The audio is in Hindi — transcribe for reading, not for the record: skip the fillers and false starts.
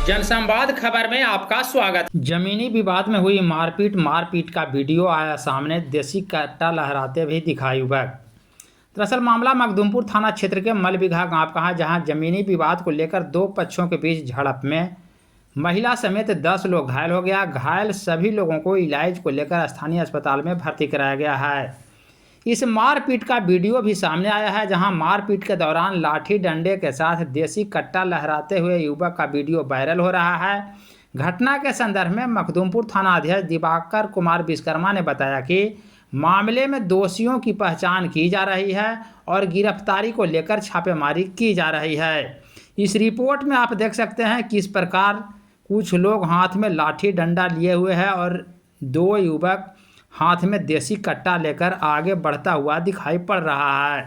जनसंवाद खबर में आपका स्वागत। जमीनी विवाद में हुई मारपीट का वीडियो आया सामने। देसी कट्टा लहराते भी दिखा युवक। दरअसल मामला मखदूमपुर थाना क्षेत्र के मलबिघा गांव का है, जहां जमीनी विवाद को लेकर दो पक्षों के बीच झड़प में महिला समेत 10 लोग घायल हो गया। घायल सभी लोगों को इलाज को लेकर स्थानीय अस्पताल में भर्ती कराया गया है। इस मारपीट का वीडियो भी सामने आया है, जहां मारपीट के दौरान लाठी डंडे के साथ देसी कट्टा लहराते हुए युवक का वीडियो वायरल हो रहा है। घटना के संदर्भ में मखदूमपुर थाना अध्यक्ष दिवाकर कुमार विश्वकर्मा ने बताया कि मामले में दोषियों की पहचान की जा रही है और गिरफ्तारी को लेकर छापेमारी की जा रही है। इस रिपोर्ट में आप देख सकते हैं किस प्रकार कुछ लोग हाथ में लाठी डंडा लिए हुए हैं और दो युवक हाथ में देसी कट्टा लेकर आगे बढ़ता हुआ दिखाई पड़ रहा है।